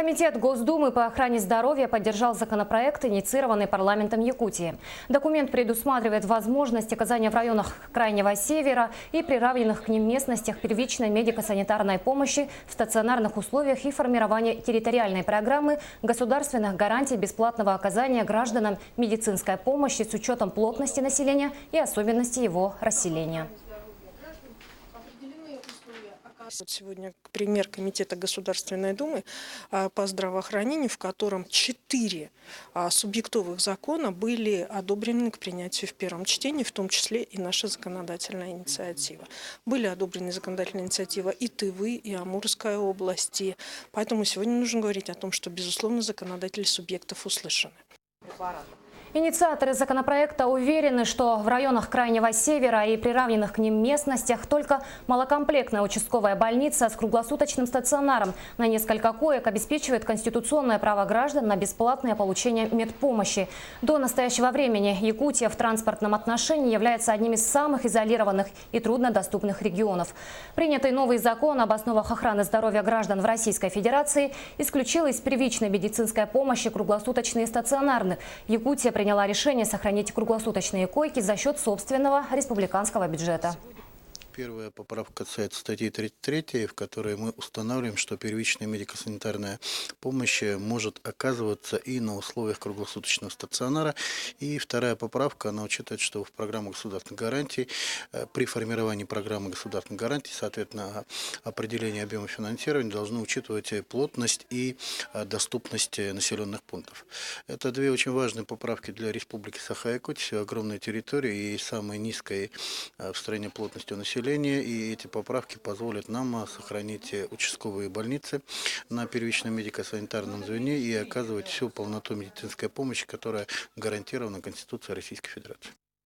Комитет Госдумы по охране здоровья поддержал законопроект, инициированный парламентом Якутии. Документ предусматривает возможность оказания в районах Крайнего Севера и приравненных к ним местностях первичной медико-санитарной помощи в стационарных условиях и формирование территориальной программы государственных гарантий бесплатного оказания гражданам медицинской помощи с учетом плотности населения и особенностей его расселения. Вот сегодня пример Комитета Государственной Думы по здравоохранению, в котором 4 субъектовых закона были одобрены к принятию в первом чтении, в том числе и наша законодательная инициатива. Были одобрены законодательная инициатива и Тывы, и Амурской области. Поэтому сегодня нужно говорить о том, что, безусловно, законодатели субъектов услышаны. Инициаторы законопроекта уверены, что в районах Крайнего Севера и приравненных к ним местностях только малокомплектная участковая больница с круглосуточным стационаром на несколько коек обеспечивает конституционное право граждан на бесплатное получение медпомощи. До настоящего времени Якутия в транспортном отношении является одним из самых изолированных и труднодоступных регионов. Принятый новый закон об основах охраны здоровья граждан в Российской Федерации исключил из первичной медицинской помощи круглосуточные и стационарные. Якутия приняла решение сохранить круглосуточные койки за счет собственного республиканского бюджета. Первая поправка касается статьи 33, в которой мы устанавливаем, что первичная медико-санитарная помощь может оказываться и на условиях круглосуточного стационара. И вторая поправка, она учитывает, что в программу государственных гарантий, при формировании программы государственных гарантий, соответственно, определение объема финансирования должно учитывать плотность и доступность населенных пунктов. Это две очень важные поправки для Республики Саха-Якутия, огромная территория и самая низкая в стране плотностью населения. И эти поправки позволят нам сохранить участковые больницы на первичном медико-санитарном звене и оказывать всю полноту медицинской помощи, которая гарантирована Конституцией Российской Федерации.